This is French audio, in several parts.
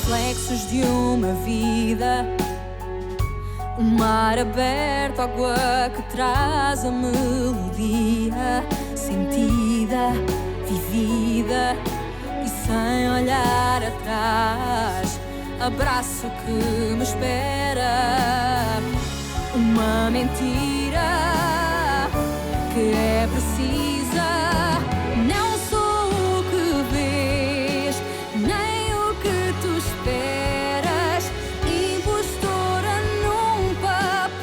reflexos de uma vida. O mar aberto, água que traz a melodia sentida, vivida e sem olhar atrás. Abraço que me espera. Uma mentira que é precisa. Não sou o que vês, nem o que tu esperas. Impostora num papel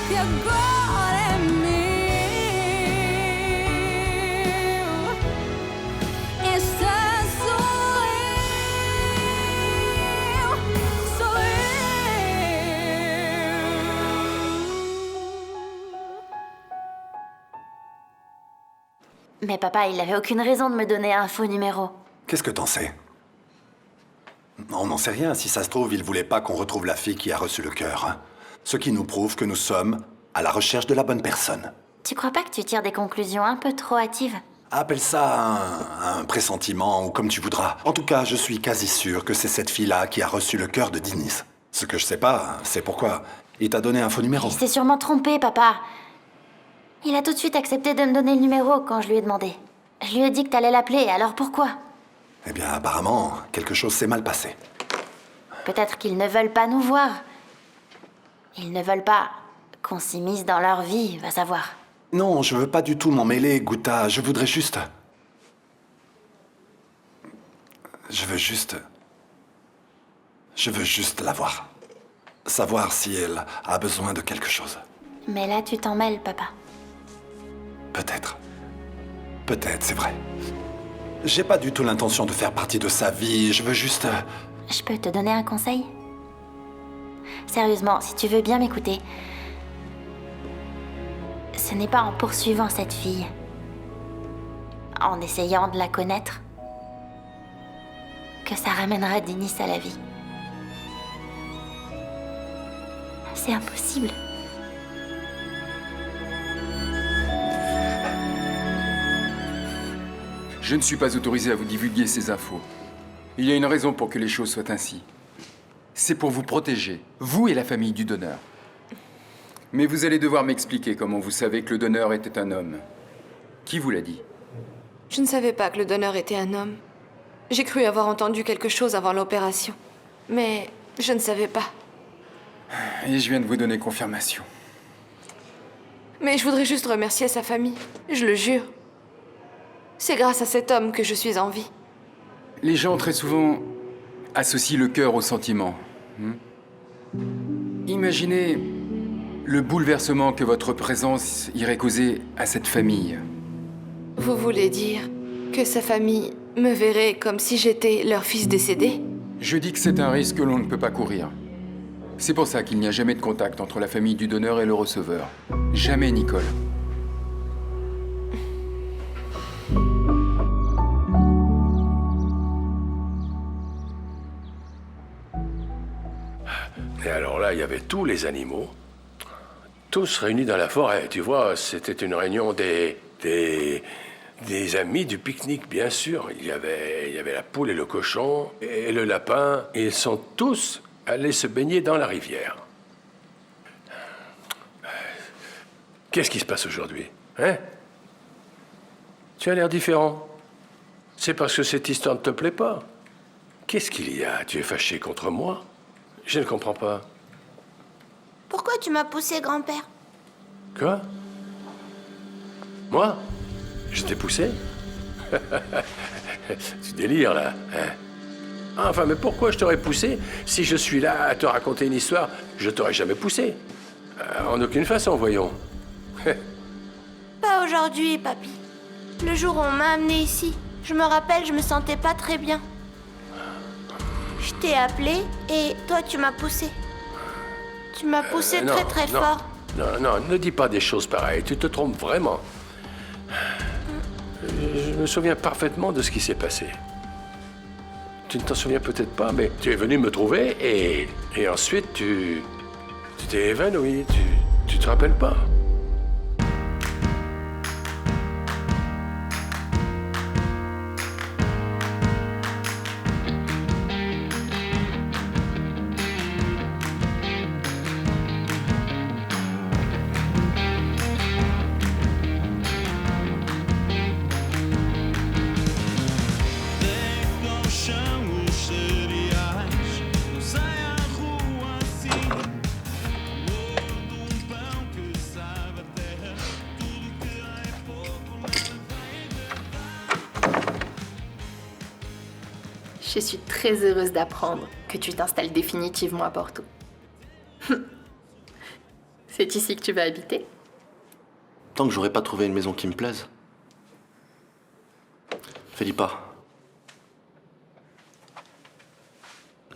que agora é meu. Esta sou eu, sou eu. Mais papa, il avait aucune raison de me donner un faux numéro. Qu'est-ce que t'en sais? On n'en sait rien. Si ça se trouve, il voulait pas qu'on retrouve la fille qui a reçu le cœur. Hein. Ce qui nous prouve que nous sommes à la recherche de la bonne personne. Tu crois pas que tu tires des conclusions un peu trop hâtives? Appelle ça un pressentiment ou comme tu voudras. En tout cas, je suis quasi sûr que c'est cette fille-là qui a reçu le cœur de Dinis. Ce que je sais pas, c'est pourquoi il t'a donné un faux numéro. Il s'est sûrement trompé, papa. Il a tout de suite accepté de me donner le numéro quand je lui ai demandé. Je lui ai dit que t'allais l'appeler, alors pourquoi? Eh bien, apparemment, quelque chose s'est mal passé. Peut-être qu'ils ne veulent pas nous voir. Ils ne veulent pas qu'on s'immisce dans leur vie, va savoir. Non, je veux pas du tout m'en mêler, Gouta. Je voudrais juste... Je veux juste la voir. Savoir si elle a besoin de quelque chose. Mais là, tu t'en mêles, papa. Peut-être. Peut-être, c'est vrai. J'ai pas du tout l'intention de faire partie de sa vie. Je veux juste... Je peux te donner un conseil? Sérieusement, si tu veux bien m'écouter, ce n'est pas en poursuivant cette fille, en essayant de la connaître, que ça ramènera Dinis à la vie. C'est impossible. Je ne suis pas autorisé à vous divulguer ces infos. Il y a une raison pour que les choses soient ainsi. C'est pour vous protéger, vous et la famille du donneur. Mais vous allez devoir m'expliquer comment vous savez que le donneur était un homme. Qui vous l'a dit? Je ne savais pas que le donneur était un homme. J'ai cru avoir entendu quelque chose avant l'opération. Mais je ne savais pas. Et je viens de vous donner confirmation. Mais je voudrais juste remercier sa famille. Je le jure. C'est grâce à cet homme que je suis en vie. Les gens, très souvent, associent le cœur au sentiment. Imaginez le bouleversement que votre présence irait causer à cette famille. Vous voulez dire que sa famille me verrait comme si j'étais leur fils décédé? Je dis que c'est un risque que l'on ne peut pas courir. C'est pour ça qu'il n'y a jamais de contact entre la famille du donneur et le receveur. Jamais, Nicole. Et alors là, il y avait tous les animaux, tous réunis dans la forêt. Tu vois, c'était une réunion des amis du pique-nique, bien sûr. Il y avait la poule et le cochon et le lapin. Et ils sont tous allés se baigner dans la rivière. Qu'est-ce qui se passe aujourd'hui, hein? Tu as l'air différent. C'est parce que cette histoire ne te plaît pas. Qu'est-ce qu'il y a? Tu es fâché contre moi? Je ne comprends pas. Pourquoi tu m'as poussé, grand-père? Quoi? Moi? Je t'ai poussé? Tu délires, là, hein? Enfin, mais pourquoi je t'aurais poussé si je suis là à te raconter une histoire? Je t'aurais jamais poussé. En aucune façon, voyons. Pas aujourd'hui, papy. Le jour où on m'a amené ici, je me rappelle, je me sentais pas très bien. Je t'ai appelé et toi, tu m'as poussé. Tu m'as poussé non, très non, fort. Non, ne dis pas des choses pareilles. Tu te trompes vraiment. Je me souviens parfaitement de ce qui s'est passé. Tu ne t'en souviens peut-être pas, mais tu es venu me trouver et ensuite tu t'es évanoui. Tu te rappelles pas? Je suis très heureuse d'apprendre que tu t'installes définitivement à Porto. C'est ici que tu vas habiter? Tant que j'aurai pas trouvé une maison qui me plaise. Felipa.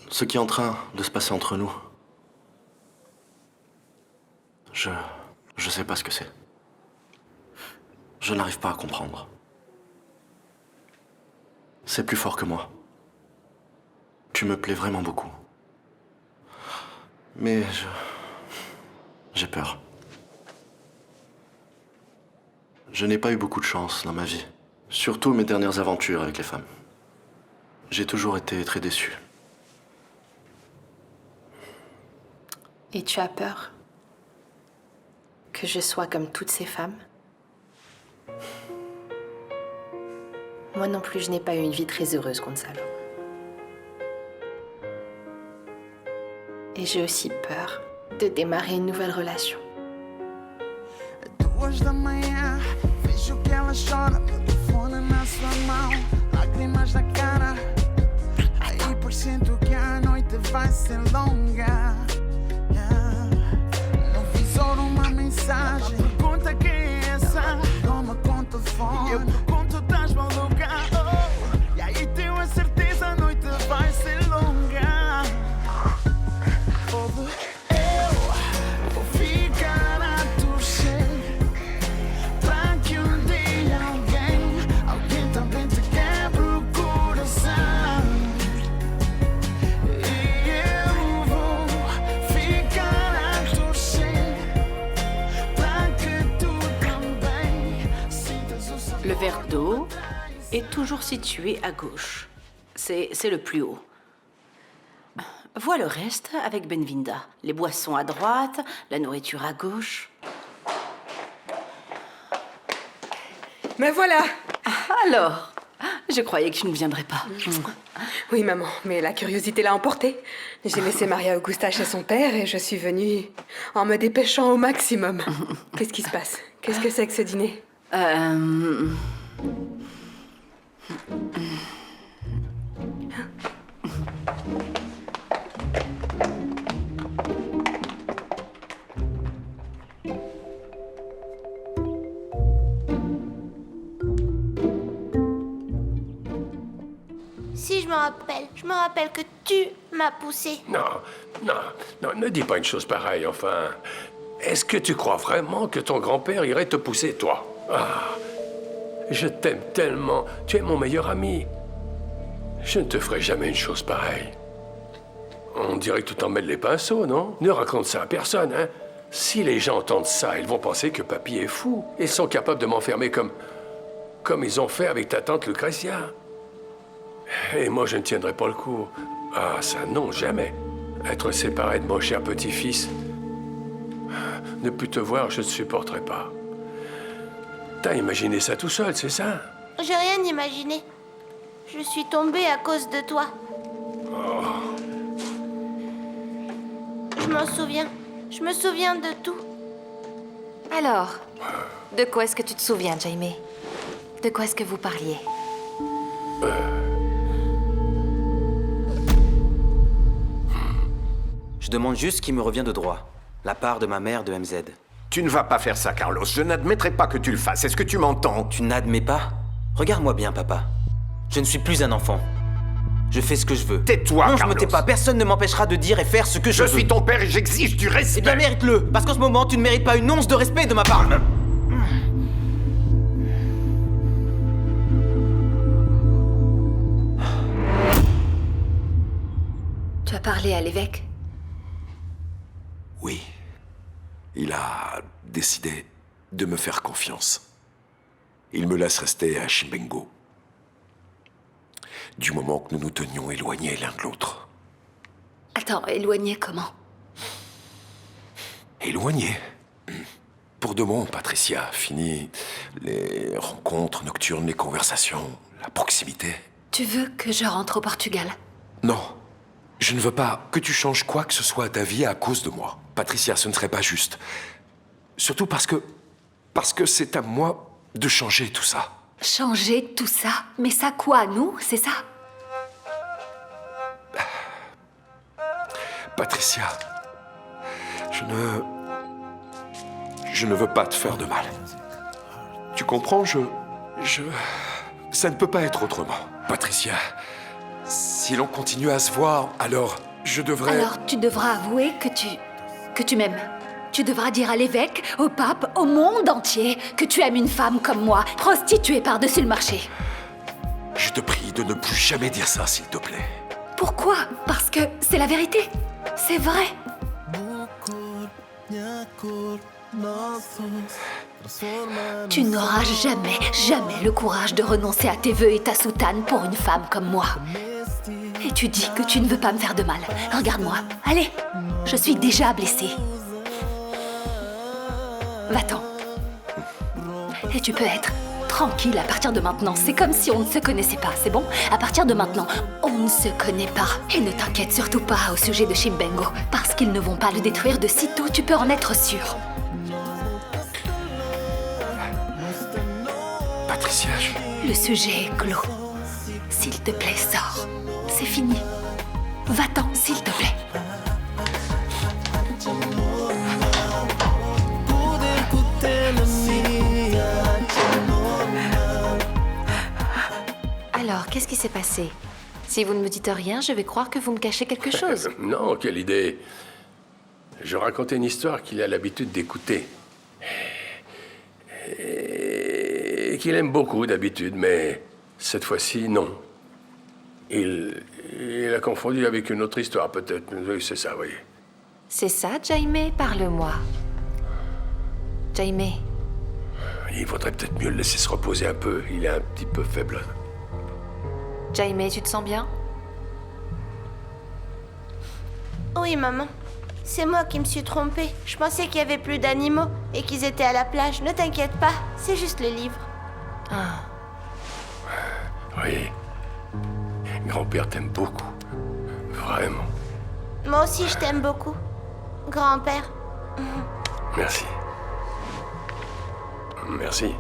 Ce qui est en train de se passer entre nous. Je sais pas ce que c'est. Je n'arrive pas à comprendre. C'est plus fort que moi. Tu me plais vraiment beaucoup. Mais j'ai peur. Je n'ai pas eu beaucoup de chance dans ma vie. Surtout mes dernières aventures avec les femmes. J'ai toujours été très déçu. Et tu as peur que je sois comme toutes ces femmes? Moi non plus, je n'ai pas eu une vie très heureuse, Gonzalo. Et j'ai aussi peur de démarrer une nouvelle relation. 2 da manhã, vejo que ela chora, meu telefone na sua mão, lágrimas na cara. Aí por sinto que a noite vai ser longa. No visor uma mensagem, pergunta quem é essa. Toma conta do telefone, e eu pergunto, estás maluca? Oh, e aí tenho a certeza a noite vai ser longa. Eu vou ficar a torcer pra que dia alguém também te quebre o coração. E eu vou ficar a torcer pra que tu também sintas o sabor. Le verre d'eau est toujours situé à gauche. C'est le plus haut. Vois le reste avec Benvinda. Les boissons à droite, la nourriture à gauche. Me voilà! Alors, je croyais que je ne viendrais pas. Oui, maman, mais la curiosité l'a emporté. J'ai laissé Maria Augusta chez son père et je suis venue en me dépêchant au maximum. Qu'est-ce qui se passe? Qu'est-ce que c'est que ce dîner? Si, je me rappelle que tu m'as poussé. Non, ne dis pas une chose pareille, enfin. Est-ce que tu crois vraiment que ton grand-père irait te pousser, toi? Ah, je t'aime tellement, tu es mon meilleur ami. Je ne te ferai jamais une chose pareille. On dirait que tu t'en mêles les pinceaux, non? Ne raconte ça à personne, hein? Si les gens entendent ça, ils vont penser que papy est fou. Ils sont capables de m'enfermer comme ils ont fait avec ta tante Lucretia. Et moi, je ne tiendrai pas le coup. Ah, ça, non, jamais. Être séparé de mon cher petit-fils. Ne plus te voir, je ne supporterai pas. T'as imaginé ça tout seul, c'est ça? J'ai rien imaginé. Je suis tombée à cause de toi. Je m'en souviens. Je me souviens de tout. Alors, de quoi est-ce que tu te souviens, Jaime? De quoi est-ce que vous parliez? Je demande juste ce qui me revient de droit. La part de ma mère de MZ. Tu ne vas pas faire ça, Carlos. Je n'admettrai pas que tu le fasses. Est-ce que tu m'entends? Tu n'admets pas? Regarde-moi bien, papa. Je ne suis plus un enfant. Je fais ce que je veux. Tais-toi, Non, Carlos. je me tais pas. Personne ne m'empêchera de dire et faire ce que je veux. Je suis ton père et j'exige du respect. Eh bien, mérite-le. Parce qu'en ce moment, tu ne mérites pas une once de respect de ma part. Tu as parlé à l'évêque? Oui. Il a décidé de me faire confiance. Il me laisse rester à Chimbengo. Du moment que nous nous tenions éloignés l'un de l'autre. Attends, éloigné comment? Éloignés. Pour de bon, Patricia. Fini les rencontres nocturnes, les conversations, la proximité. Tu veux que je rentre au Portugal? Non. Je ne veux pas que tu changes quoi que ce soit à ta vie à cause de moi. Patricia, ce ne serait pas juste. Surtout parce que c'est à moi de changer tout ça. Changer tout ça? Mais ça quoi, nous? C'est ça? Patricia, je ne veux pas te faire de mal. Tu comprends, ça ne peut pas être autrement. Patricia, si l'on continue à se voir, alors je devrais... Alors tu devras avouer que tu m'aimes. Tu devras dire à l'évêque, au pape, au monde entier que tu aimes une femme comme moi, prostituée par-dessus le marché. Je te prie de ne plus jamais dire ça, s'il te plaît. Pourquoi? Parce que c'est la vérité. C'est vrai. Tu n'auras jamais le courage de renoncer à tes vœux et ta soutane pour une femme comme moi. Et tu dis que tu ne veux pas me faire de mal. Regarde-moi. Allez, je suis déjà blessée. Va-t'en. Et tu peux être tranquille à partir de maintenant. C'est comme si on ne se connaissait pas, c'est bon? À partir de maintenant, on ne se connaît pas. Et ne t'inquiète surtout pas au sujet de Chimbengo, parce qu'ils ne vont pas le détruire de sitôt, tu peux en être sûr. Patricia, Le sujet est clos. S'il te plaît, sors. C'est fini. Va-t'en, s'il te plaît. Alors, qu'est-ce qui s'est passé? Si vous ne me dites rien, je vais croire que vous me cachez quelque chose. Non, quelle idée. Je racontais une histoire qu'il a l'habitude d'écouter. Et qu'il aime beaucoup d'habitude, mais cette fois-ci, non. Il a confondu avec une autre histoire, peut-être. Oui, c'est ça, oui. C'est ça, Jaime? Parle-moi. Jaime. Il vaudrait peut-être mieux le laisser se reposer un peu. Il est un petit peu faible. Jaime, tu te sens bien? Oui, maman. C'est moi qui me suis trompée. Je pensais qu'il y avait plus d'animaux et qu'ils étaient à la plage. Ne t'inquiète pas, c'est juste le livre. Ah. Oui. Grand-père t'aime beaucoup. Vraiment. Moi aussi, je t'aime beaucoup. Grand-père. Merci. Merci.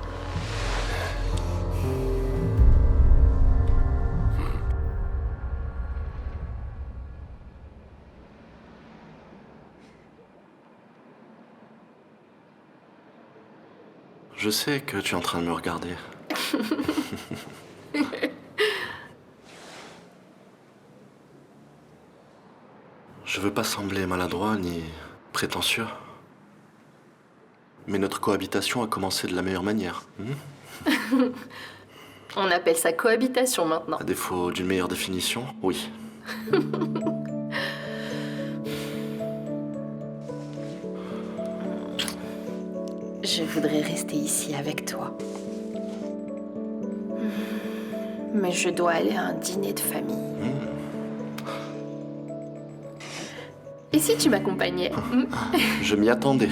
Je sais que tu es en train de me regarder. Je veux pas sembler maladroit ni prétentieux. Mais notre cohabitation a commencé de la meilleure manière. On appelle ça cohabitation maintenant. À défaut d'une meilleure définition, oui. Je voudrais rester ici avec toi. Mais je dois aller à un dîner de famille. Et si tu m'accompagnais? Je m'y attendais.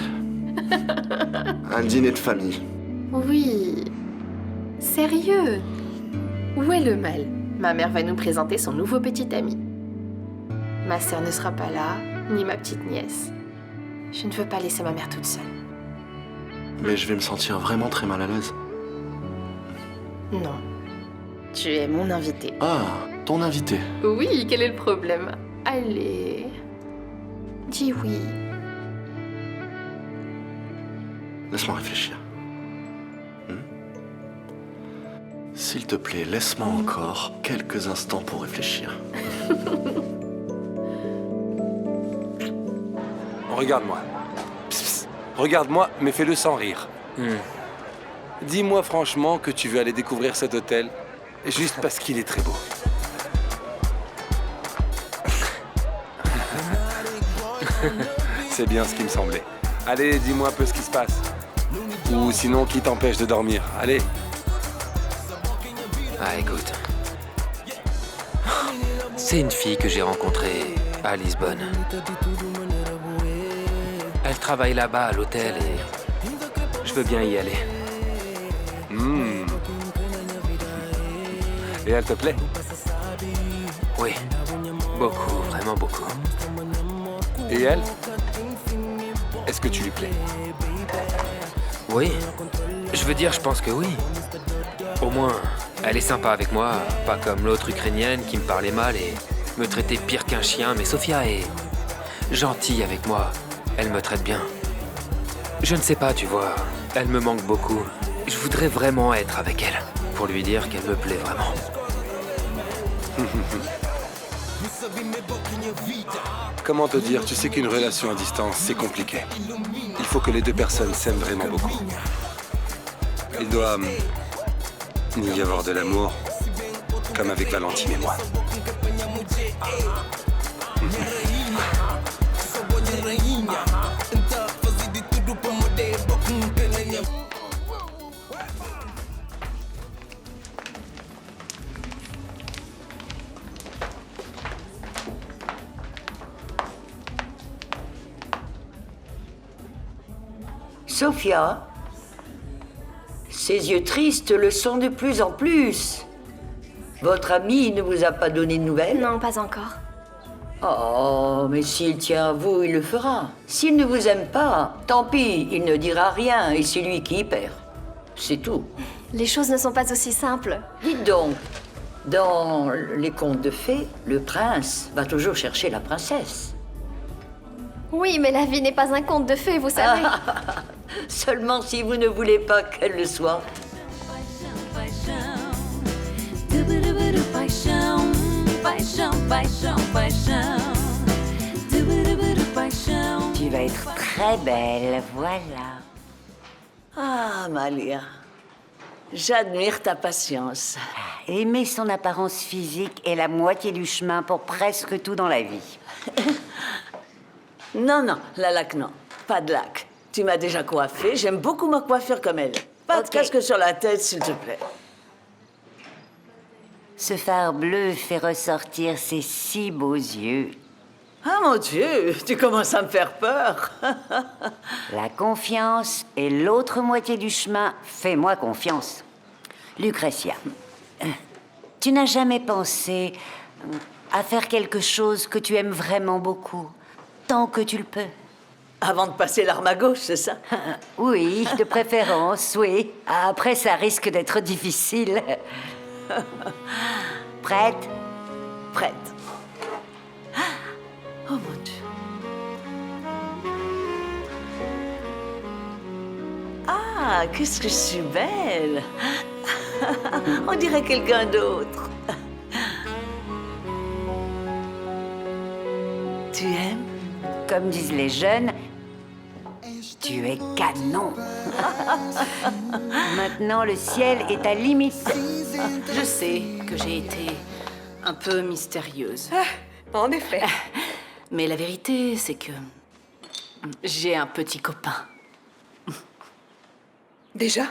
Un dîner de famille. Oui. Sérieux? Où est le mal? Ma mère va nous présenter son nouveau petit ami. Ma sœur ne sera pas là, ni ma petite nièce. Je ne veux pas laisser ma mère toute seule. Mais je vais me sentir vraiment très mal à l'aise. Non. Tu es mon invité. Ah, ton invité. Oui, quel est le problème? Allez. Dis oui. Laisse-moi réfléchir. S'il te plaît, laisse-moi encore quelques instants pour réfléchir. Regarde-moi. Psst, psst. Regarde-moi, mais fais-le sans rire. Dis-moi franchement que tu veux aller découvrir cet hôtel, juste parce qu'il est très beau. C'est bien ce qui me semblait. Allez, dis-moi un peu ce qui se passe. Ou sinon, qui t'empêche de dormir? Allez. Ah, écoute. C'est une fille que j'ai rencontrée à Lisbonne. Elle travaille là-bas à l'hôtel et je veux bien y aller. Et elle te plaît? Oui, beaucoup, vraiment beaucoup. Et elle? Est-ce que tu lui plais? Oui, je veux dire, je pense que oui. Au moins, elle est sympa avec moi, pas comme l'autre ukrainienne qui me parlait mal et me traitait pire qu'un chien, mais Sofia est gentille avec moi. Elle me traite bien. Je ne sais pas, tu vois. Elle me manque beaucoup. Je voudrais vraiment être avec elle. Pour lui dire qu'elle me plaît vraiment. Comment te dire, tu sais qu'une relation à distance, c'est compliqué. Il faut que les deux personnes s'aiment vraiment beaucoup. Il doit y avoir de l'amour, comme avec Valentine et moi. Sophia, ses yeux tristes le sont de plus en plus. Votre ami ne vous a pas donné de nouvelles? Non, pas encore. Oh, mais s'il tient à vous, il le fera. S'il ne vous aime pas, tant pis, il ne dira rien et c'est lui qui y perd. C'est tout. Les choses ne sont pas aussi simples. Dites donc, dans les contes de fées, le prince va toujours chercher la princesse. Oui, mais la vie n'est pas un conte de fées, vous savez. Seulement si vous ne voulez pas qu'elle le soit. Tu vas être très belle, voilà. Ah, Malia, j'admire ta patience. Aimer son apparence physique est la moitié du chemin pour presque tout dans la vie. Non, non, la laque, non. Pas de laque. Tu m'as déjà coiffée, j'aime beaucoup ma coiffure comme elle. Pas de casque sur la tête, s'il te plaît. Ce phare bleu fait ressortir ses si beaux yeux. Ah mon Dieu, tu commences à me faire peur. La confiance est l'autre moitié du chemin. Fais-moi confiance. Lucretia, tu n'as jamais pensé à faire quelque chose que tu aimes vraiment beaucoup, tant que tu le peux? Avant de passer l'arme à gauche, c'est ça? Oui, de préférence, oui. Après, ça risque d'être difficile. Prête? Prête. Oh mon Dieu. Ah, qu'est-ce que je suis belle. On dirait quelqu'un d'autre. Tu aimes? Comme disent les jeunes, tu es canon. Maintenant, le ciel est à limite. Je sais que j'ai été un peu mystérieuse. En effet. Mais la vérité, c'est que j'ai un petit copain. Déjà?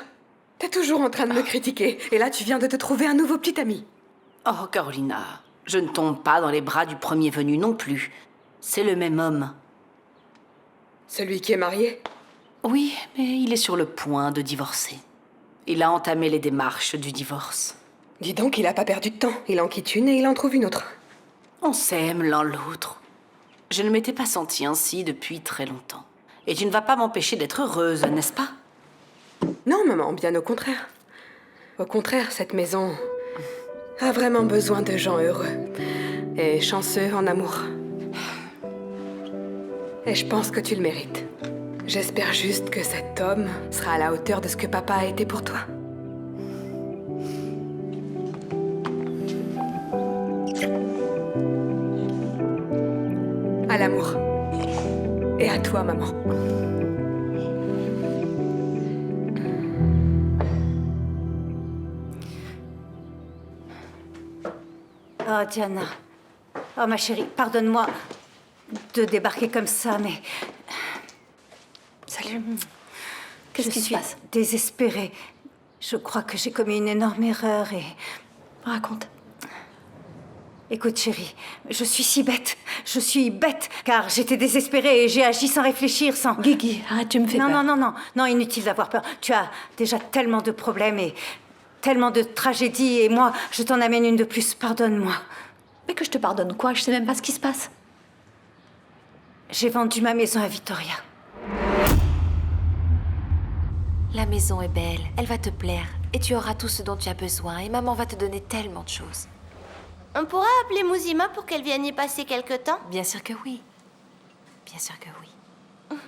T'es toujours en train de me critiquer. Et là, tu viens de te trouver un nouveau petit ami. Oh, Carolina, je ne tombe pas dans les bras du premier venu non plus. C'est le même homme. Celui qui est marié? Oui, mais il est sur le point de divorcer. Il a entamé les démarches du divorce. Dis donc, il a pas perdu de temps. Il en quitte une et il en trouve une autre. On s'aime l'un l'autre. Je ne m'étais pas sentie ainsi depuis très longtemps. Et tu ne vas pas m'empêcher d'être heureuse, n'est-ce pas? Non, maman, bien au contraire. Au contraire, cette maison a vraiment besoin de gens heureux et chanceux en amour. Et je pense que tu le mérites. J'espère juste que cet homme sera à la hauteur de ce que papa a été pour toi. À l'amour. Et à toi, maman. Oh, Diana. Oh, ma chérie, pardonne-moi de débarquer comme ça, mais... Salut. Qu'est-ce qui se passe? Désespérée. Je crois que j'ai commis une énorme erreur et... Raconte. Écoute, chérie, je suis si bête. Je suis bête, car j'étais désespérée et j'ai agi sans réfléchir, sans... Guigui, arrête, tu me fais peur. Non, inutile d'avoir peur. Tu as déjà tellement de problèmes et tellement de tragédies et moi, je t'en amène une de plus. Pardonne-moi. Mais que je te pardonne quoi? Je sais même pas ce qui se passe. J'ai vendu ma maison à Victoria. La maison est belle, elle va te plaire. Et tu auras tout ce dont tu as besoin. Et maman va te donner tellement de choses. On pourra appeler Mouzima pour qu'elle vienne y passer quelque temps? Bien sûr que oui. Bien sûr que oui.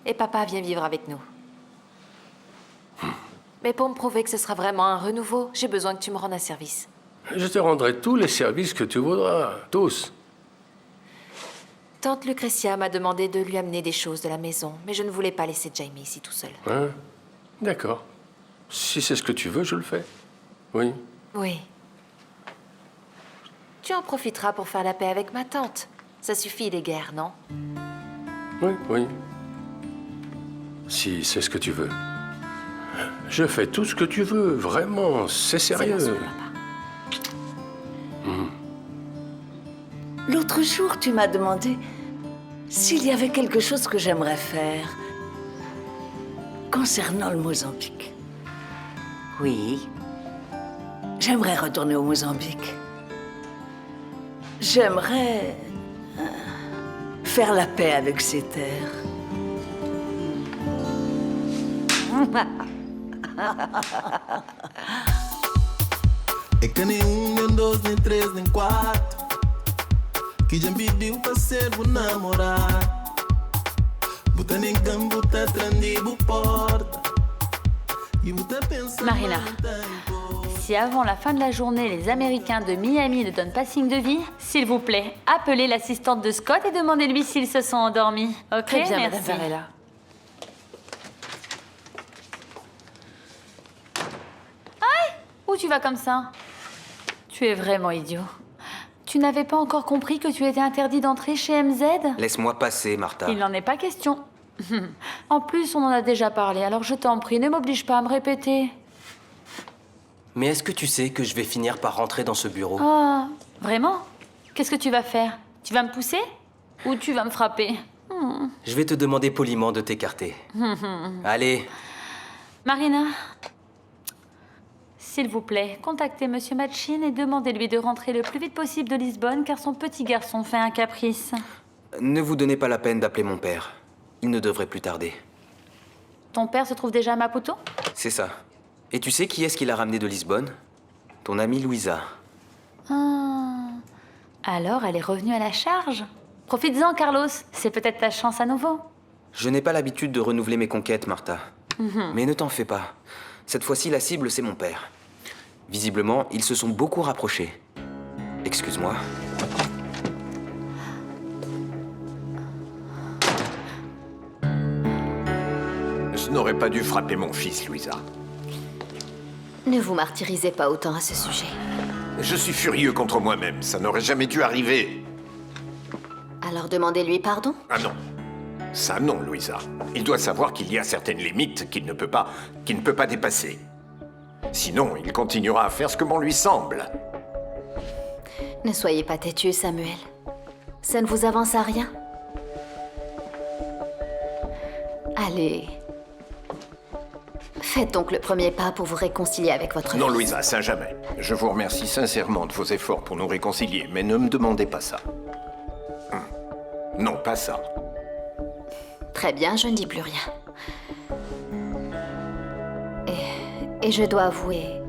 Et papa vient vivre avec nous. Mais pour me prouver que ce sera vraiment un renouveau, j'ai besoin que tu me rendes un service. Je te rendrai tous les services que tu voudras, tous. Tante Lucretia m'a demandé de lui amener des choses de la maison, mais je ne voulais pas laisser Jamie ici tout seul. Hein? D'accord. Si c'est ce que tu veux, je le fais. Oui. Oui. Tu en profiteras pour faire la paix avec ma tante. Ça suffit les guerres, non? Oui, oui. Si c'est ce que tu veux. Je fais tout ce que tu veux, vraiment, c'est sérieux. L'autre jour, tu m'as demandé s'il y avait quelque chose que j'aimerais faire concernant le Mozambique. Oui. J'aimerais retourner au Mozambique. J'aimerais faire la paix avec ces terres. É que nem nem dois, nem três, nem quatro. Que já me pediu pra ser o namorado. Buta nem campo, buta trandibo porta. E buta pensando. Marina, si avant la fin de la journée, les Américains de Miami ne donnent pas signe de vie, s'il vous plaît, appelez l'assistante de Scott et demandez-lui s'ils se sont endormis. Ok, Très bien, merci. Madame Varela. Où tu vas comme ça? Tu es vraiment idiot. Tu n'avais pas encore compris que tu étais interdit d'entrer chez MZ? Laisse-moi passer, Martha. Il n'en est pas question. En plus, on en a déjà parlé, alors je t'en prie, ne m'oblige pas à me répéter. Mais est-ce que tu sais que je vais finir par rentrer dans ce bureau? Oh, vraiment? Qu'est-ce que tu vas faire? Tu vas me pousser? Ou tu vas me frapper? Je vais te demander poliment de t'écarter. Allez. Marina, s'il vous plaît, contactez Monsieur Machin et demandez-lui de rentrer le plus vite possible de Lisbonne car son petit garçon fait un caprice. Ne vous donnez pas la peine d'appeler mon père. Il ne devrait plus tarder. Ton père se trouve déjà à Maputo? C'est ça. Et tu sais qui est-ce qu'il a ramené de Lisbonne? Ton amie Louisa. Ah. Alors elle est revenue à la charge? Profites-en, Carlos. C'est peut-être ta chance à nouveau. Je n'ai pas l'habitude de renouveler mes conquêtes, Martha. Mais ne t'en fais pas. Cette fois-ci, la cible, c'est mon père. Visiblement, ils se sont beaucoup rapprochés. Excuse-moi. Je n'aurais pas dû frapper mon fils, Louisa. Ne vous martyrisez pas autant à ce sujet. Je suis furieux contre moi-même. Ça n'aurait jamais dû arriver. Alors demandez-lui pardon? Ah non. Ça non, Louisa. Il doit savoir qu'il y a certaines limites qu'il ne peut pas dépasser. Sinon, il continuera à faire ce que bon lui semble. Ne soyez pas têtu, Samuel. Ça ne vous avance à rien. Allez. Faites donc le premier pas pour vous réconcilier avec votre Non, fils. Louisa, ça jamais. Je vous remercie sincèrement de vos efforts pour nous réconcilier, mais ne me demandez pas ça. Non, pas ça. Très bien, je ne dis plus rien. Et je dois avouer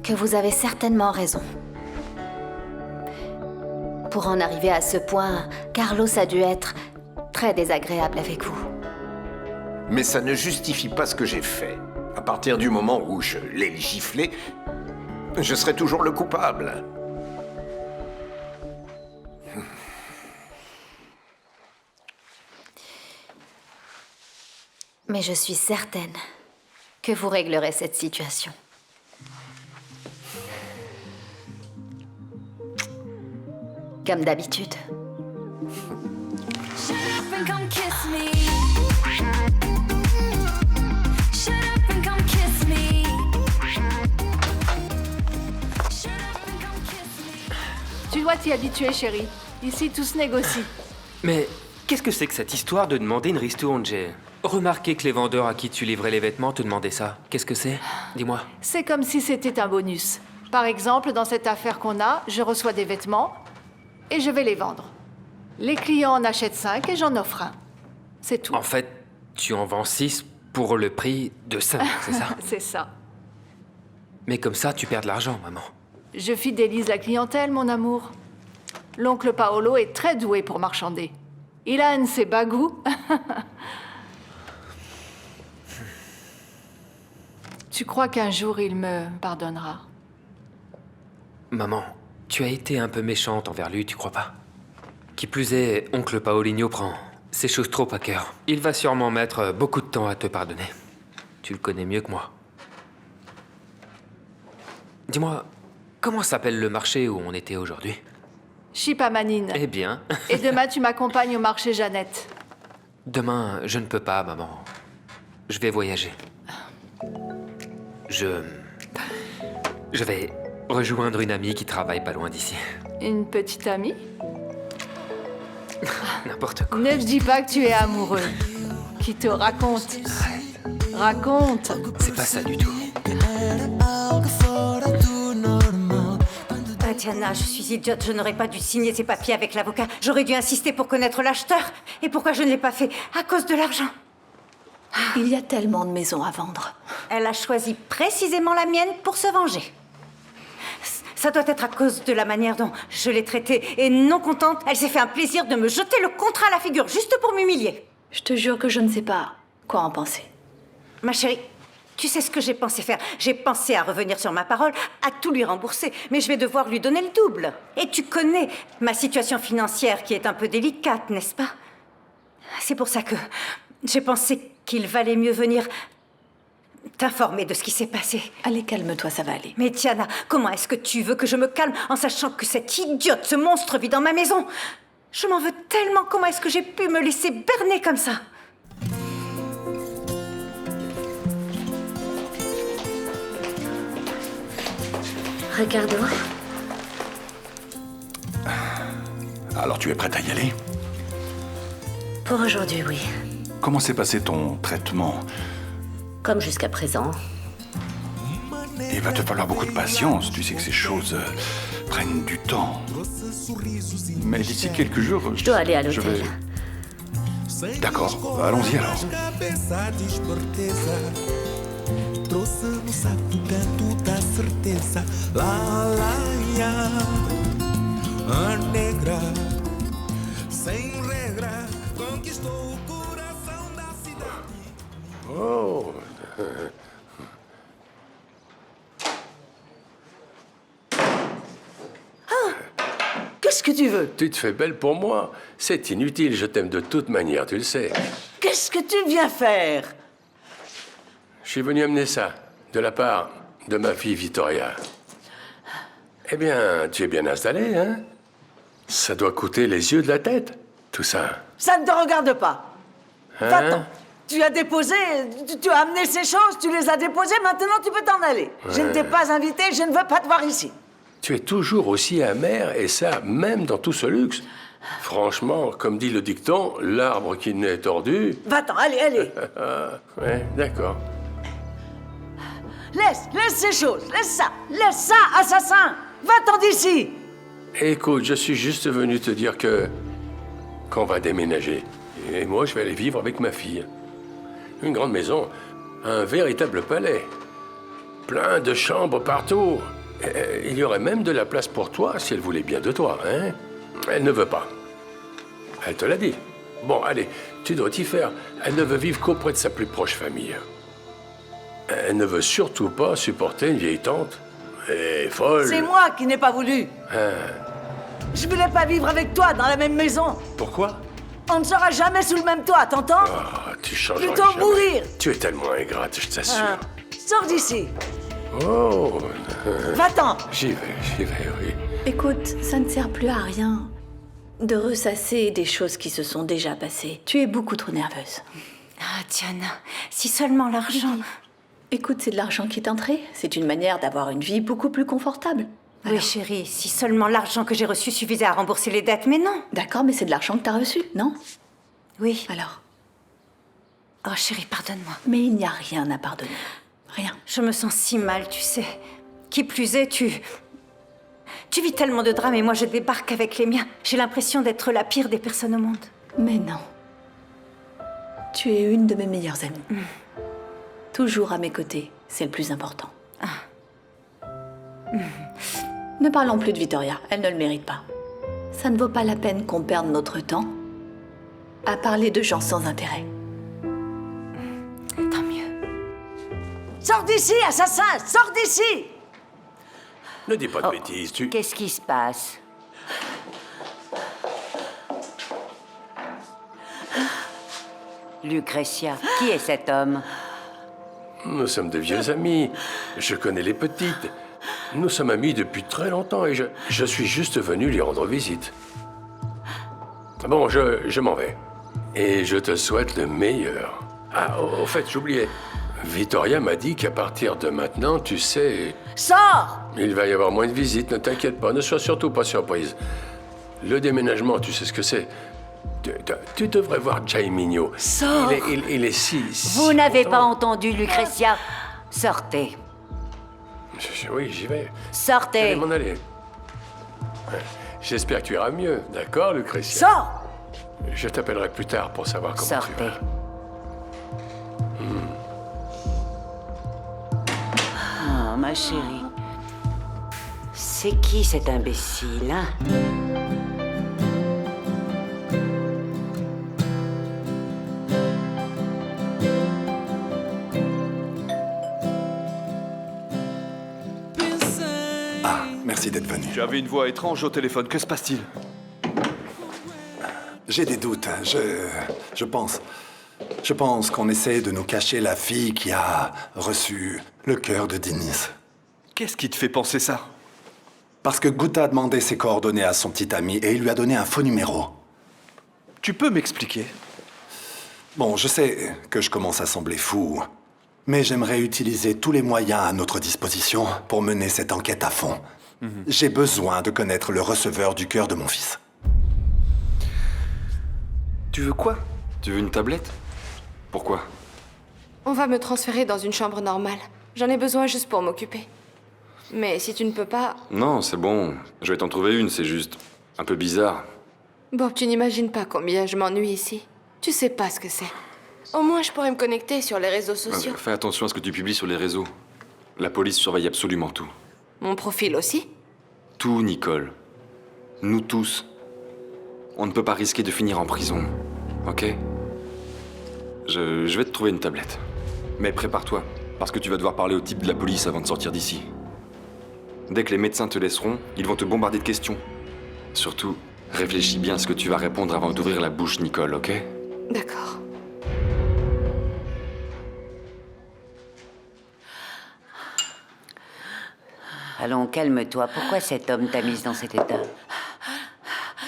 que vous avez certainement raison. Pour en arriver à ce point, Carlos a dû être très désagréable avec vous. Mais ça ne justifie pas ce que j'ai fait. À partir du moment où je l'ai giflé, je serai toujours le coupable. Mais je suis certaine que vous réglerez cette situation. Comme d'habitude. Shut up and come kiss me. Shut up and come kiss me. Tu dois t'y habituer, chérie. Ici, tout se négocie. Mais qu'est-ce que c'est que cette histoire de demander une ristourne, Jay? Remarquez que les vendeurs à qui tu livrais les vêtements te demandaient ça. Qu'est-ce que c'est? Dis-moi. C'est comme si c'était un bonus. Par exemple, dans cette affaire qu'on a, je reçois des vêtements et je vais les vendre. Les clients en achètent 5 et j'en offre un. C'est tout. En fait, tu en vends 6 pour le prix de 5, c'est ça? C'est ça. Mais comme ça, tu perds de l'argent, maman. Je fidélise la clientèle, mon amour. L'oncle Paolo est très doué pour marchander. Ilan, c'est bagou. Tu crois qu'un jour il me pardonnera? Maman, tu as été un peu méchante envers lui, tu crois pas? Qui plus est, oncle Paolinho prend ces choses trop à cœur. Il va sûrement mettre beaucoup de temps à te pardonner. Tu le connais mieux que moi. Dis-moi, comment s'appelle le marché où on était aujourd'hui? Chipamanine. Eh bien... Et demain, tu m'accompagnes au marché Jeannette. Demain, je ne peux pas, maman. Je vais voyager. Je vais rejoindre une amie qui travaille pas loin d'ici. Une petite amie? N'importe quoi. Ne dis pas que tu es amoureux. Qui te raconte? Raconte. C'est pas ça du tout. Ah, Diana, je suis idiote, je n'aurais pas dû signer ces papiers avec l'avocat. J'aurais dû insister pour connaître l'acheteur. Et pourquoi je ne l'ai pas fait? À cause de l'argent. Il y a tellement de maisons à vendre. Elle a choisi précisément la mienne pour se venger. Ça doit être à cause de la manière dont je l'ai traitée. Et non contente, elle s'est fait un plaisir de me jeter le contrat à la figure, juste pour m'humilier. Je te jure que je ne sais pas quoi en penser. Ma chérie, tu sais ce que j'ai pensé faire? J'ai pensé à revenir sur ma parole, à tout lui rembourser. Mais je vais devoir lui donner le double. Et tu connais ma situation financière qui est un peu délicate, n'est-ce pas? C'est pour ça que j'ai pensé qu'il valait mieux venir t'informer de ce qui s'est passé. Allez, calme-toi, ça va aller. Mais Diana, comment est-ce que tu veux que je me calme en sachant que cette idiote, ce monstre vit dans ma maison? Je m'en veux tellement. Comment est-ce que j'ai pu me laisser berner comme ça? Ricardo? Alors tu es prête à y aller? Pour aujourd'hui, oui. Comment s'est passé ton traitement? Comme jusqu'à présent. Il va te falloir beaucoup de patience. Tu sais que ces choses prennent du temps. Mais d'ici quelques jours... Je dois aller à je l'hôtel. vais- D'accord, allons-y alors. Trouxe no saco canto da certeza. Lá, lá, ia. A negra, sem regra, conquistou o coração da cidade. Oh. Qu'est-ce que tu veux? Tu te fais belle pour moi. C'est inutile, je t'aime de toute manière, tu le sais. Qu'est-ce que tu viens faire? Je suis venu amener ça, de la part de ma fille Victoria. Eh bien, tu es bien installé, hein? Ça doit coûter les yeux de la tête, tout ça. Ça ne te regarde pas. Hein? Va-t'en. Tu as déposé, tu as amené ces choses, tu les as déposées, maintenant tu peux t'en aller. Je ne t'ai pas invité, je ne veux pas te voir ici. Tu es toujours aussi amer, et ça, même dans tout ce luxe. Franchement, comme dit le dicton, l'arbre qui n'est tordu... Va-t'en, allez, allez. Ouais, d'accord. Laisse ces choses, laisse ça, assassin. Va-t'en d'ici. Écoute, je suis juste venu te dire qu'on va déménager. Et moi, je vais aller vivre avec ma fille. Une grande maison, un véritable palais. Plein de chambres partout. Et il y aurait même de la place pour toi si elle voulait bien de toi, hein? Elle ne veut pas. Elle te l'a dit. Bon, allez, tu dois t'y faire. Elle ne veut vivre qu'auprès de sa plus proche famille. Elle ne veut surtout pas supporter une vieille tante. Et folle. C'est moi qui n'ai pas voulu. Hein? Je voulais pas vivre avec toi dans la même maison. Pourquoi? On ne sera jamais sous le même toit, t'entends? Ah, tu changeras Plutôt jamais. mourir. Tu es tellement ingrate, je t'assure. Ah, sors d'ici. Oh. Va-t'en. J'y vais, oui. Écoute, ça ne sert plus à rien de ressasser des choses qui se sont déjà passées. Tu es beaucoup trop nerveuse. Ah, Diana, si seulement l'argent... Écoute, c'est de l'argent qui est entré. C'est une manière d'avoir une vie beaucoup plus confortable. Oui, chérie, si seulement l'argent que j'ai reçu suffisait à rembourser les dettes, mais non. D'accord, mais c'est de l'argent que t'as reçu, non? Oui. Alors? Oh, chérie, pardonne-moi. Mais il n'y a rien à pardonner. Rien. Je me sens si mal, tu sais. Qui plus est, tu vis tellement de drames et moi je débarque avec les miens. J'ai l'impression d'être la pire des personnes au monde. Mais non. Tu es une de mes meilleures amies. Toujours à mes côtés, c'est le plus important. Ne parlons plus de Victoria, elle ne le mérite pas. Ça ne vaut pas la peine qu'on perde notre temps à parler de gens sans intérêt. Tant mieux. Sors d'ici, assassin! Sors d'ici! Ne dis pas de bêtises, tu... Qu'est-ce qui se passe? Lucretia, qui est cet homme? Nous sommes de vieux amis. Je connais les petites. Nous sommes amis depuis très longtemps et je suis juste venu lui rendre visite. Bon, je m'en vais. Et je te souhaite le meilleur. Ah, au fait, j'oubliais. Victoria m'a dit qu'à partir de maintenant, tu sais... Sors! Il va y avoir moins de visites, ne t'inquiète pas, ne sois surtout pas surprise. Le déménagement, tu sais ce que c'est. Tu devrais voir Jaimino. Sors! Il est si Vous n'avez content. pas entendu, Lucretia? Sortez. Oui, j'y vais. Sortez. Je vais m'en aller. J'espère que tu iras mieux, d'accord, Lucretia? Sors! Je t'appellerai plus tard pour savoir comment tu Sortez. vas. Oh, ma chérie. C'est qui cet imbécile, hein? Ah, merci d'être venu. Tu avais une voix étrange au téléphone, que se passe-t-il? J'ai des doutes. Je pense qu'on essaie de nous cacher la fille qui a reçu le cœur de Denise. Qu'est-ce qui te fait penser ça? Parce que Guta a demandé ses coordonnées à son petit ami et il lui a donné un faux numéro. Tu peux m'expliquer? Bon, je sais que je commence à sembler fou, mais j'aimerais utiliser tous les moyens à notre disposition pour mener cette enquête à fond. J'ai besoin de connaître le receveur du cœur de mon fils. Tu veux quoi? Tu veux une tablette? Pourquoi? On va me transférer dans une chambre normale. J'en ai besoin juste pour m'occuper. Mais si tu ne peux pas... Non, c'est bon. Je vais t'en trouver une, c'est juste un peu bizarre. Bob, tu n'imagines pas combien je m'ennuie ici. Tu sais pas ce que c'est. Au moins, je pourrais me connecter sur les réseaux sociaux. Fais attention à ce que tu publies sur les réseaux. La police surveille absolument tout. Mon profil aussi? Tout, Nicole. Nous tous. On ne peut pas risquer de finir en prison. Ok? Je vais te trouver une tablette. Mais prépare-toi, parce que tu vas devoir parler au type de la police avant de sortir d'ici. Dès que les médecins te laisseront, ils vont te bombarder de questions. Surtout, réfléchis bien à ce que tu vas répondre avant d'ouvrir la bouche, Nicole, ok? D'accord. Allons, calme-toi. Pourquoi cet homme t'a mise dans cet état?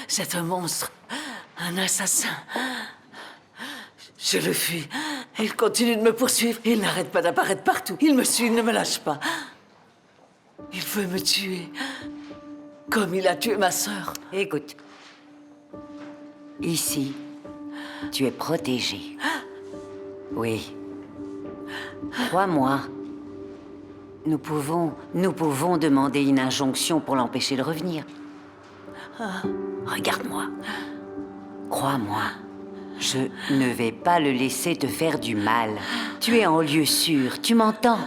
C'est un monstre. Un assassin. Je le fuis. Il continue de me poursuivre. Il n'arrête pas d'apparaître partout. Il me suit, il ne me lâche pas. Il veut me tuer. Comme il a tué ma sœur. Écoute. Ici, tu es protégée. Oui. Crois-moi. Nous pouvons demander une injonction pour l'empêcher de revenir. Regarde-moi. Crois-moi. Je ne vais pas le laisser te faire du mal. Tu es en lieu sûr, tu m'entends?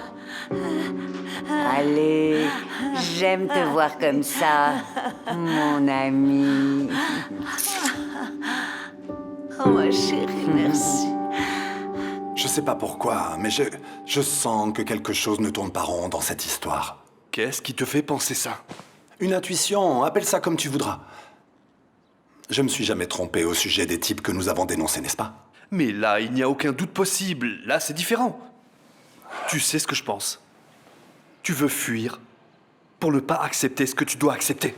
Allez, j'aime te voir comme ça, mon ami. Oh, ma chérie, merci. Je sais pas pourquoi, mais je sens que quelque chose ne tourne pas rond dans cette histoire. Qu'est-ce qui te fait penser ça? Une intuition, appelle ça comme tu voudras. Je me suis jamais trompé au sujet des types que nous avons dénoncés, n'est-ce pas? Mais là, il n'y a aucun doute possible. Là, c'est différent. Tu sais ce que je pense. Tu veux fuir pour ne pas accepter ce que tu dois accepter.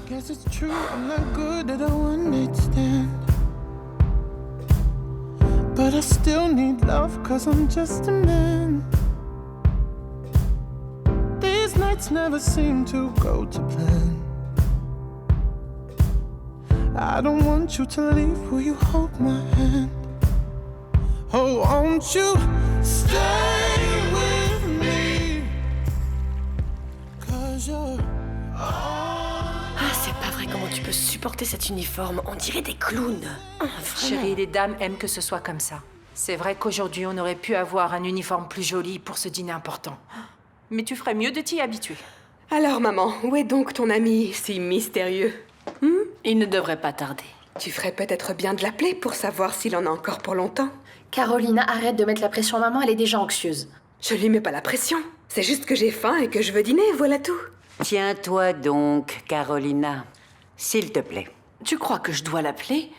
Guess it's true, I'm not good at one night stand. But I still need love, cause I'm just a man. These nights never seem to go to plan. I don't want you to leave, will you hold my hand? Oh, won't you stay with me? Cause you're Ah, c'est pas vrai, comment tu peux supporter cet uniforme? On dirait des clowns. Chérie, les dames aiment que ce soit comme ça. C'est vrai qu'aujourd'hui, on aurait pu avoir un uniforme plus joli pour ce dîner important. Mais tu ferais mieux de t'y habituer. Alors, maman, où est donc ton ami si mystérieux? Il ne devrait pas tarder. Tu ferais peut-être bien de l'appeler pour savoir s'il en a encore pour longtemps. Carolina, arrête de mettre la pression à maman, elle est déjà anxieuse. Je lui mets pas la pression. C'est juste que j'ai faim et que je veux dîner, voilà tout. Tiens-toi donc, Carolina. S'il te plaît. Tu crois que je dois l'appeler?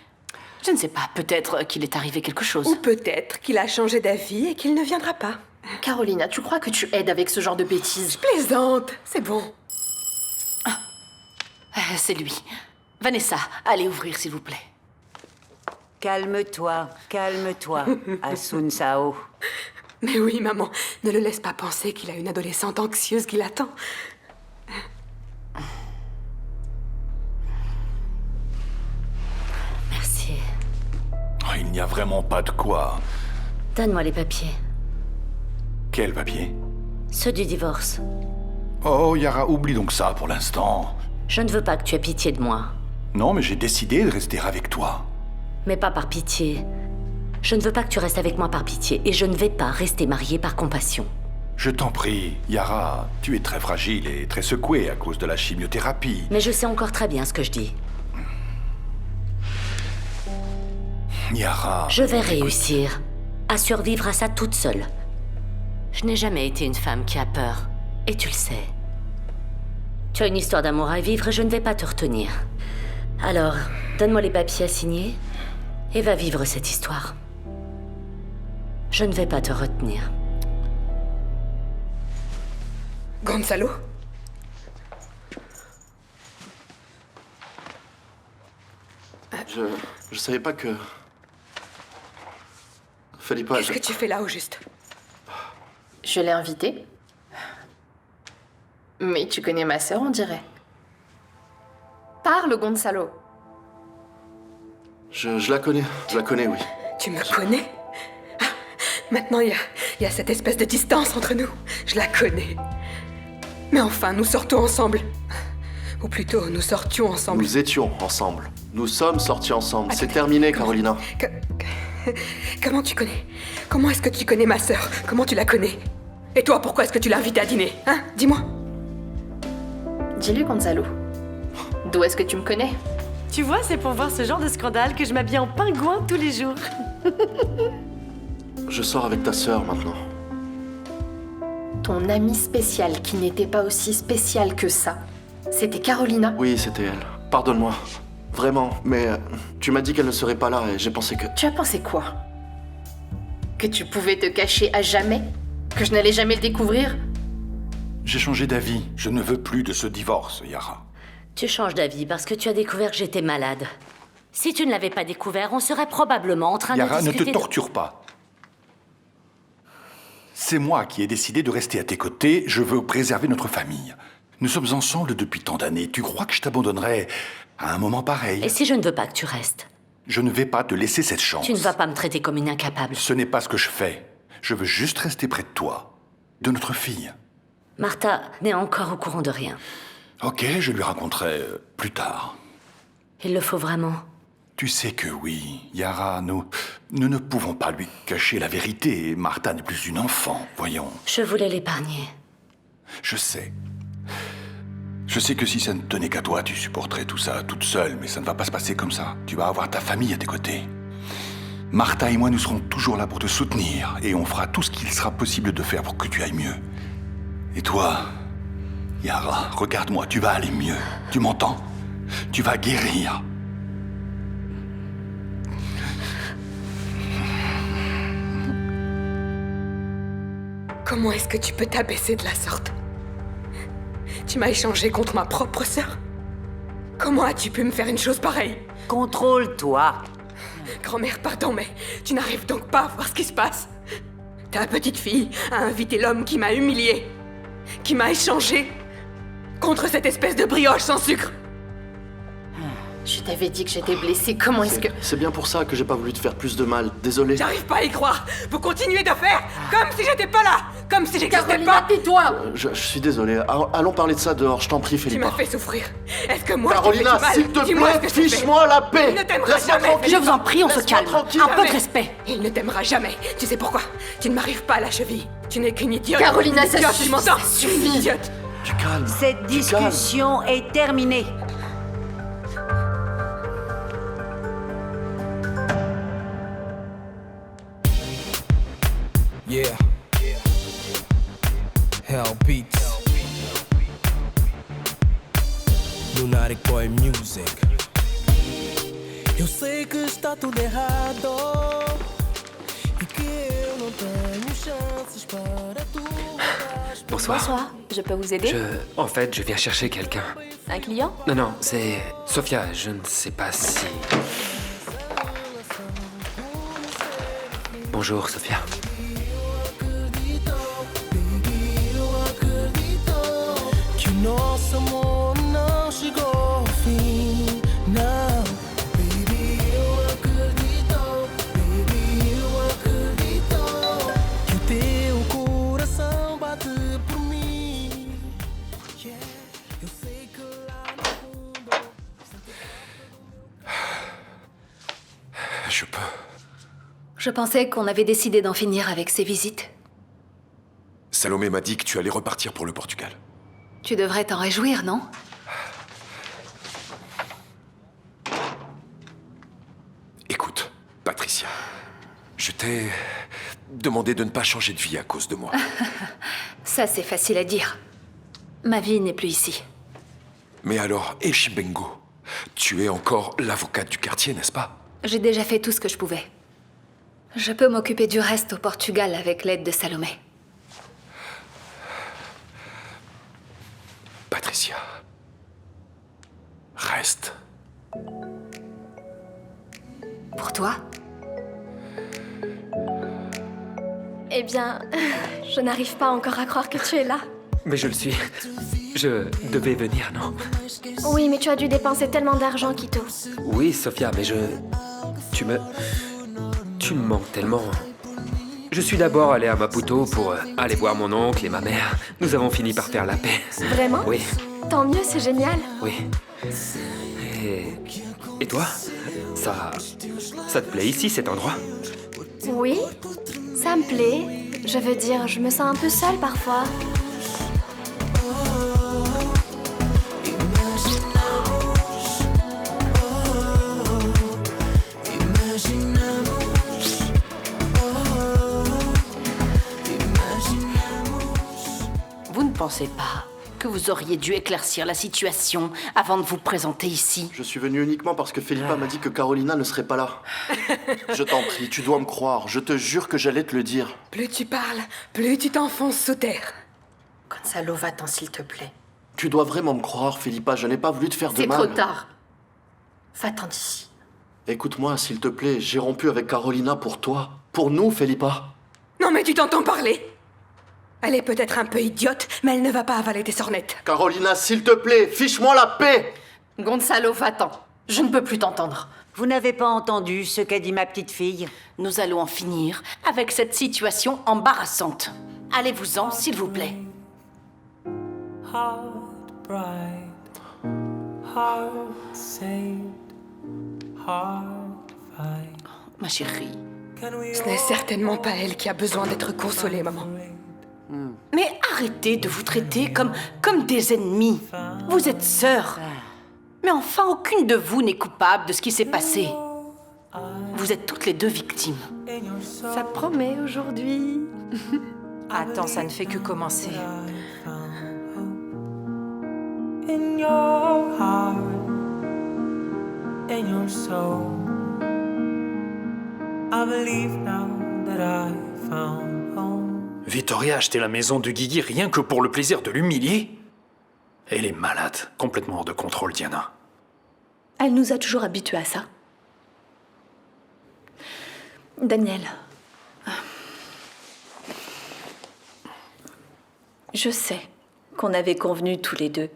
Je ne sais pas, peut-être qu'il est arrivé quelque chose. Ou peut-être qu'il a changé d'avis et qu'il ne viendra pas. Carolina, tu crois que tu aides avec ce genre de bêtises? Je plaisante, c'est bon. C'est lui. Vanessa, allez ouvrir s'il vous plaît. Calme-toi, calme-toi, Asun Sao. Mais oui, maman, ne le laisse pas penser qu'il a une adolescente anxieuse qui l'attend. Merci. Oh, il n'y a vraiment pas de quoi. Donne-moi les papiers. Quel papier? Ceux du divorce. Oh, Yara, oublie donc ça pour l'instant. Je ne veux pas que tu aies pitié de moi. Non, mais j'ai décidé de rester avec toi. Mais pas par pitié. Je ne veux pas que tu restes avec moi par pitié. Et je ne vais pas rester mariée par compassion. Je t'en prie, Yara, tu es très fragile et très secouée à cause de la chimiothérapie. Mais je sais encore très bien ce que je dis. Yara... Je vais réussir à survivre à ça toute seule. Je n'ai jamais été une femme qui a peur. Et tu le sais. Tu as une histoire d'amour à vivre et je ne vais pas te retenir. Alors, donne-moi les papiers à signer et va vivre cette histoire. Je ne vais pas te retenir. Gonzalo? Je savais pas que... Felipa... Qu'est-ce que tu fais là, au juste? Je l'ai invitée. Mais tu connais ma sœur, on dirait. Parle, Gonzalo. Je la connais, oui. Tu me connais? Ah, maintenant, il y a cette espèce de distance entre nous. Je la connais. Mais enfin, nous sortons ensemble. Ou plutôt, nous sortions ensemble. Nous étions ensemble. Nous sommes sortis ensemble. C'est terminé, Carolina. Comment tu connais? Comment est-ce que tu connais ma sœur? Comment tu la connais? Et toi, pourquoi est-ce que tu l'as invitée à dîner? Hein? Dis-moi. Dis-lui, Gonzalo. D'où est-ce que tu me connais? Tu vois, c'est pour voir ce genre de scandale que je m'habille en pingouin tous les jours. Je sors avec ta sœur maintenant. Ton amie spéciale qui n'était pas aussi spéciale que ça, c'était Carolina? Oui, c'était elle. Pardonne-moi. Vraiment, mais tu m'as dit qu'elle ne serait pas là et j'ai pensé que... Tu as pensé quoi? Que tu pouvais te cacher à jamais? Que je n'allais jamais le découvrir? J'ai changé d'avis. Je ne veux plus de ce divorce, Yara. Tu changes d'avis parce que tu as découvert que j'étais malade. Si tu ne l'avais pas découvert, on serait probablement en train Yara, de discuter... ne te torture pas. C'est moi qui ai décidé de rester à tes côtés. Je veux préserver notre famille. Nous sommes ensemble depuis tant d'années. Tu crois que je t'abandonnerais à un moment pareil? Et si je ne veux pas que tu restes? Je ne vais pas te laisser cette chance. Tu ne vas pas me traiter comme une incapable. Ce n'est pas ce que je fais. Je veux juste rester près de toi, de notre fille. Martha n'est encore au courant de rien. Ok, je lui raconterai plus tard. Il le faut vraiment. Tu sais que oui, Yara, nous ne pouvons pas lui cacher la vérité. Martha n'est plus une enfant, voyons. Je voulais l'épargner. Je sais. Je sais que si ça ne tenait qu'à toi, tu supporterais tout ça toute seule, mais ça ne va pas se passer comme ça. Tu vas avoir ta famille à tes côtés. Martha et moi, nous serons toujours là pour te soutenir, et on fera tout ce qu'il sera possible de faire pour que tu ailles mieux. Et toi, Yara, regarde-moi, tu vas aller mieux. Tu m'entends? Tu vas guérir. Comment est-ce que tu peux t'abaisser de la sorte? Tu m'as échangé contre ma propre sœur? Comment as-tu pu me faire une chose pareille? Contrôle-toi. Grand-mère, pardon, mais tu n'arrives donc pas à voir ce qui se passe. Ta petite fille a invité l'homme qui m'a humiliée, qui m'a échangé contre cette espèce de brioche sans sucre. Je t'avais dit que j'étais blessée, comment est-ce que... C'est bien pour ça que j'ai pas voulu te faire plus de mal, désolé. J'arrive pas à y croire. Vous continuez de faire comme si j'étais pas là, comme si j'existais pas. tais-toi. Je suis désolé. Allons parler de ça dehors, je t'en prie, Tu Felipa. m'as fait souffrir. Est-ce que moi Carolina, je t'ai fait du mal? s'il te Dis-moi ce plaît, que je t'ai fait. fiche-moi la paix. Il ne t'aimera Laisse-moi jamais. tranquille. Je vous en prie, on se Laisse-moi calme. tranquille. Un peu de respect. Il ne t'aimera jamais. Tu sais pourquoi? Tu ne m'arrives pas à la cheville. Tu n'es qu'une idiote. Carolina, Une ça idiote, suffit, tu m'entends? ça suffit. Une idiote. Tu calmes. Cette discussion est terminée. repeat. Lunatic Boy Music. Eu sei que está tudo errado e que eu não tenho chances para tu. Bonsoir. Bonsoir, je peux vous aider? En fait, je viens chercher quelqu'un. Un client? Non, c'est Sophia, je ne sais pas si... Bonjour, Sophia. Que o nosso amor não chegou ao fim, não. Baby, eu acredito. Baby, eu acredito. Que o teu coração bate por mim. Yeah, eu sei que lá no fundo. Je peux. Je pensais qu'on avait décidé d'en finir avec ces visites. Salomé m'a dit que tu allais repartir pour le Portugal. Tu devrais t'en réjouir, non? Écoute, Patricia, je t'ai demandé de ne pas changer de vie à cause de moi. Ça, c'est facile à dire. Ma vie n'est plus ici. Mais alors, Echibengo, tu es encore l'avocate du quartier, n'est-ce pas? J'ai déjà fait tout ce que je pouvais. Je peux m'occuper du reste au Portugal avec l'aide de Salomé. Patricia, reste. Pour toi? Eh bien, je n'arrive pas encore à croire que tu es là. Mais je le suis. Je devais venir, non? Oui, mais tu as dû dépenser tellement d'argent, Quito. Oui, Sophia, mais Tu me manques tellement. Je suis d'abord allé à Maputo pour aller voir mon oncle et ma mère. Nous avons fini par faire la paix. Vraiment? Oui, Tant mieux, c'est génial. oui. Et toi? Ça te plaît ici, cet endroit? Oui, ça me plaît. Je veux dire, je me sens un peu seule parfois. Vous ne pensez pas que vous auriez dû éclaircir la situation avant de vous présenter ici? Je suis venu uniquement parce que Felipa m'a dit que Carolina ne serait pas là. Je t'en prie, tu dois me croire. Je te jure que j'allais te le dire. Plus tu parles, plus tu t'enfonces sous terre. Gonzalo, va-t'en, s'il te plaît. Tu dois vraiment me croire, Felipa. Je n'ai pas voulu te faire de C'est mal. trop tard. Va-t'en d'ici. Écoute-moi, s'il te plaît. J'ai rompu avec Carolina pour toi. Pour nous, Felipa. Non mais tu t'entends parler? Elle est peut-être un peu idiote, mais elle ne va pas avaler tes sornettes. Carolina, s'il te plaît, fiche-moi la paix! Gonzalo, va-t'en. Je ne peux plus t'entendre. Vous n'avez pas entendu ce qu'a dit ma petite fille? Nous allons en finir avec cette situation embarrassante. Allez-vous-en, s'il vous plaît. Heart bright, heart saved, heart fight. Ma chérie. Ce n'est certainement pas elle qui a besoin d'être consolée, maman. Mais arrêtez de vous traiter comme des ennemis. Vous êtes sœurs. Mais enfin, aucune de vous n'est coupable de ce qui s'est passé. Vous êtes toutes les deux victimes. Ça promet aujourd'hui. Attends, ça ne fait que commencer. In your heart, in your soul, I believe now that I found home. Vittoria a acheté la maison de Guigui rien que pour le plaisir de l'humilier? Elle est malade, complètement hors de contrôle, Diana. Elle nous a toujours habitués à ça. Daniel, je sais qu'on avait convenu tous les deux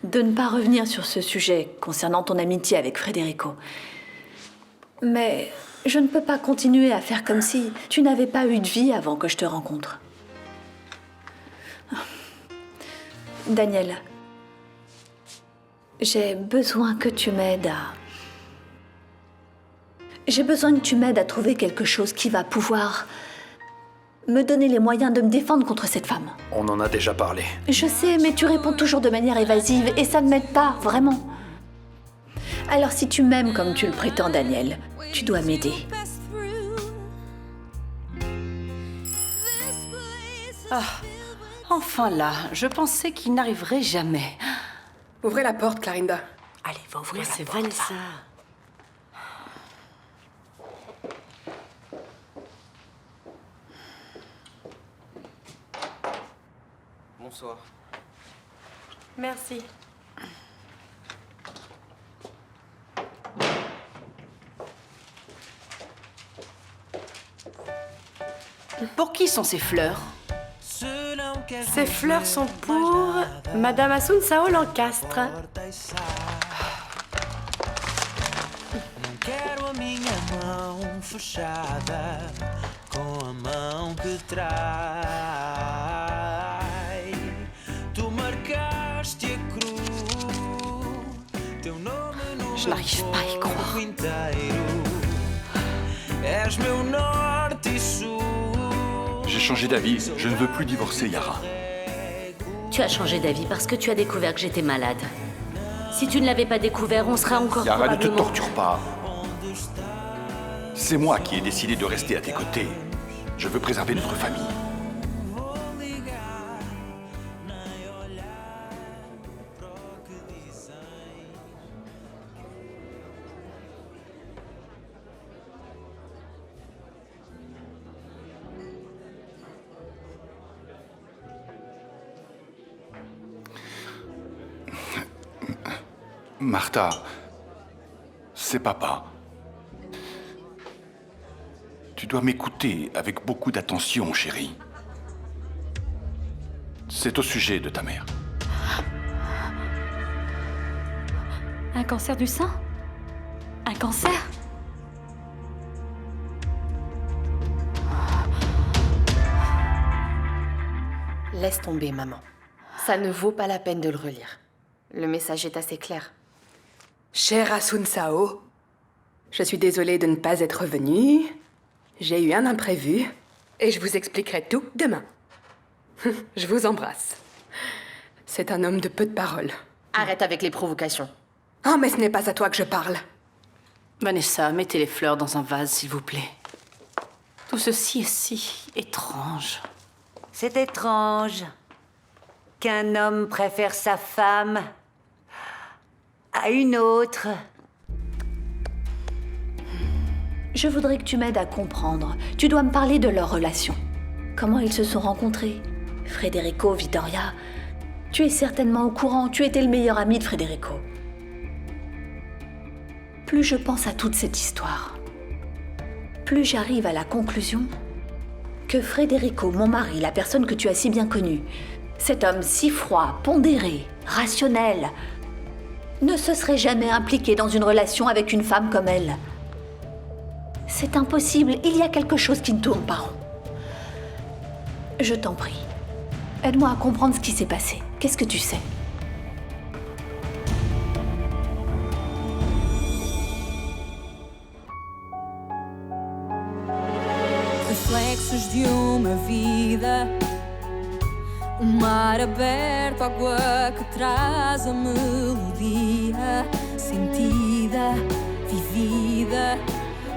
de ne pas revenir sur ce sujet concernant ton amitié avec Federico. Mais je ne peux pas continuer à faire comme si tu n'avais pas eu de vie avant que je te rencontre. Daniel, j'ai besoin que tu m'aides à... J'ai besoin que tu m'aides à trouver quelque chose qui va pouvoir me donner les moyens de me défendre contre cette femme. On en a déjà parlé. Je sais, mais tu réponds toujours de manière évasive et ça ne m'aide pas, vraiment. Alors si tu m'aimes comme tu le prétends, Daniel, tu dois m'aider. Ah, enfin là, je pensais qu'il n'arriverait jamais. Ouvrez la porte, Clarinda. Allez, va ouvrir la C'est porte. Vanessa. Bonsoir. Merci. Pour qui sont ces fleurs? Ces fleurs sont pour Madame Assun Sao Lancastre. Não quero a minha mão fechada com a mão que trai. Tu marcaste a cruz, teu nome no Je n'arrive pas à y croire. inteiro. És meu norte e sul. J'ai changé d'avis. Je ne veux plus divorcer, Yara. Tu as changé d'avis parce que tu as découvert que j'étais malade. Si tu ne l'avais pas découvert, on serait encore Yara, ne te probablement... torture pas. C'est moi qui ai décidé de rester à tes côtés. Je veux préserver notre famille. Martha, c'est papa. Tu dois m'écouter avec beaucoup d'attention, chérie. C'est au sujet de ta mère. Un cancer du sein? Un cancer? Laisse tomber, maman. Ça ne vaut pas la peine de le relire. Le message est assez clair. Cher Assun Sao, je suis désolée de ne pas être venue. J'ai eu un imprévu et je vous expliquerai tout demain. Je vous embrasse. C'est un homme de peu de paroles. Arrête avec les provocations. Oh, mais ce n'est pas à toi que je parle. Vanessa, mettez les fleurs dans un vase, s'il vous plaît. Tout ceci est si étrange. C'est étrange qu'un homme préfère sa femme à une autre. Je voudrais que tu m'aides à comprendre. Tu dois me parler de leur relation. Comment ils se sont rencontrés? Federico, Vittoria. Tu es certainement au courant, tu étais le meilleur ami de Federico. Plus je pense à toute cette histoire, plus j'arrive à la conclusion que Federico, mon mari, la personne que tu as si bien connue, cet homme si froid, pondéré, rationnel, ne se serait jamais impliqué dans une relation avec une femme comme elle. C'est impossible, il y a quelque chose qui ne tourne pas rond. Je t'en prie, aide-moi à comprendre ce qui s'est passé. Qu'est-ce que tu sais? Reflexos de uma vida, mar aberto, água que traz a melodia sentida, vivida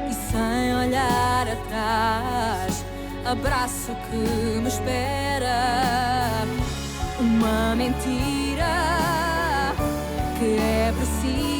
e sem olhar atrás. Abraço que me espera, uma mentira que é precisa.